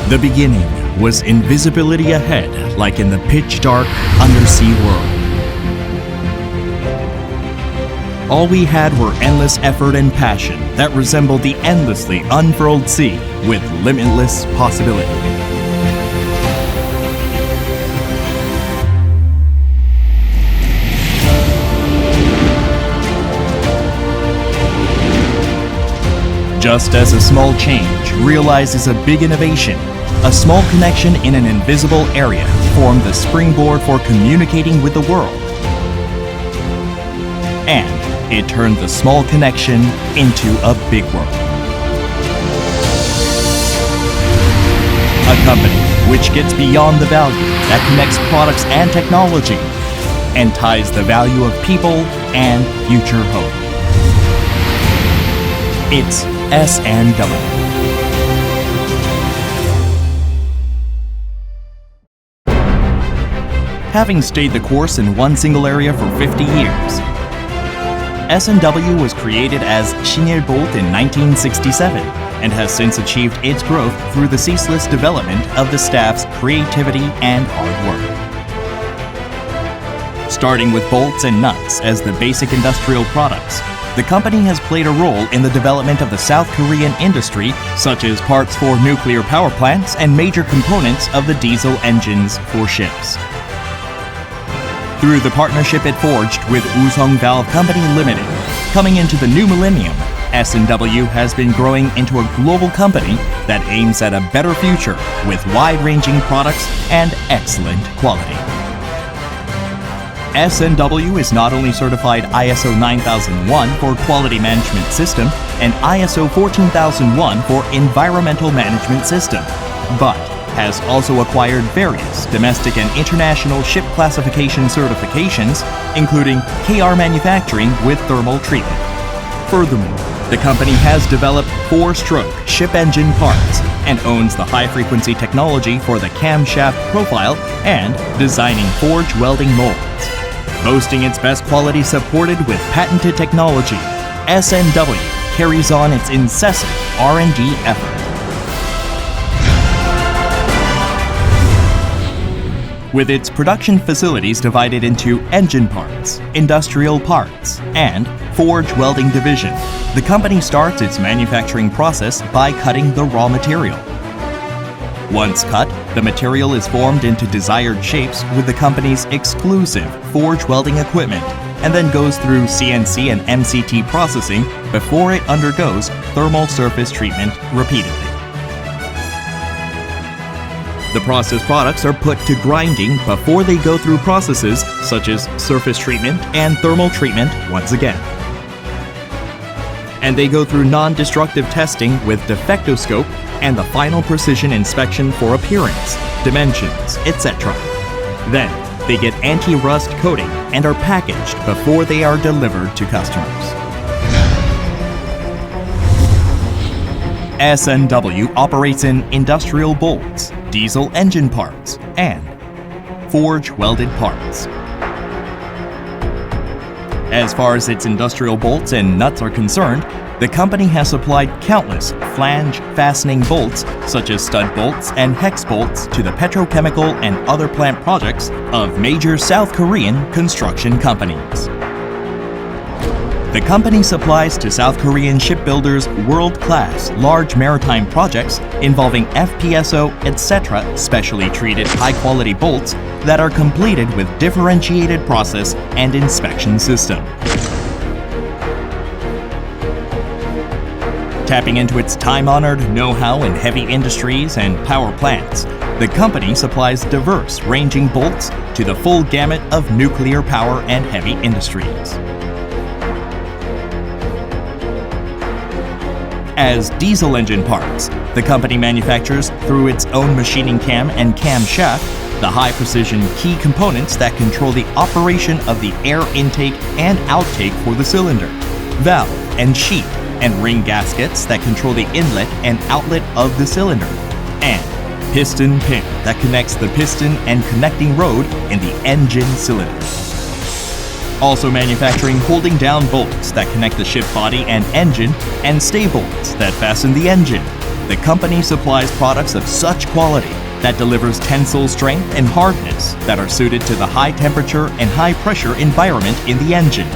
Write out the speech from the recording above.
The beginning was invisibility ahead, like in the pitch-dark undersea world. All we had were endless effort and passion that resembled the endlessly unfurled sea with limitless possibility. Just as a small change realizes a big innovation, a small connection in an invisible area formed the springboard for communicating with the world. And it turned the small connection into a big world. A company which gets beyond the value that connects products and technology and ties the value of people and future hope. It's S&W. Having stayed the course in one single area for 50 years, S&W was created as Shinil Bolt in 1967 and has since achieved its growth through the ceaseless development of the staff's creativity and hard work. Starting with bolts and nuts as the basic industrial products, the company has played a role in the development of the South Korean industry, such as parts for nuclear power plants and major components of the diesel engines for ships. Through the partnership it forged with Usong Valve Company Limited, coming into the new millennium, S&W has been growing into a global company that aims at a better future with wide-ranging products and excellent quality. S&W is not only certified ISO 9001 for Quality Management System and ISO 14001 for Environmental Management System, but has also acquired various domestic and international ship classification certifications, including KR manufacturing with thermal treatment. Furthermore, the company has developed 4-stroke ship engine parts and owns the high-frequency technology for the camshaft profile and designing forge welding molds. Boasting its best quality supported with patented technology, S&W carries on its incessant R&D effort. With its production facilities divided into engine parts, industrial parts, and forge welding division, the company starts its manufacturing process by cutting the raw material. Once cut, the material is formed into desired shapes with the company's exclusive forge welding equipment and then goes through CNC and MCT processing before it undergoes thermal surface treatment repeatedly. The processed products are put to grinding before they go through processes such as surface treatment and thermal treatment once again. And they go through non-destructive testing with defectoscope and the final precision inspection for appearance, dimensions, etc. Then, they get anti-rust coating and are packaged before they are delivered to customers. S&W operates in industrial bolts, diesel engine parts, and forge welded parts. As far as its industrial bolts and nuts are concerned, the company has supplied countless flange fastening bolts such as stud bolts and hex bolts to the petrochemical and other plant projects of major South Korean construction companies. The company supplies to South Korean shipbuilders world-class large maritime projects involving FPSO, etc. specially treated high-quality bolts that are completed with differentiated process and inspection system. Tapping into its time-honored know-how in heavy industries and power plants, the company supplies diverse ranging bolts to the full gamut of nuclear power and heavy industries. As diesel engine parts, the company manufactures through its own machining cam and camshaft the high-precision key components that control the operation of the air intake and outtake for the cylinder, valve and sheet, and ring gaskets that control the inlet and outlet of the cylinder, and piston pin that connects the piston and connecting rod in the engine cylinder. also manufacturing holding down bolts that connect the ship body and engine, and stay bolts that fasten the engine. The company supplies products of such quality that delivers tensile strength and hardness that are suited to the high temperature and high pressure environment in the engine.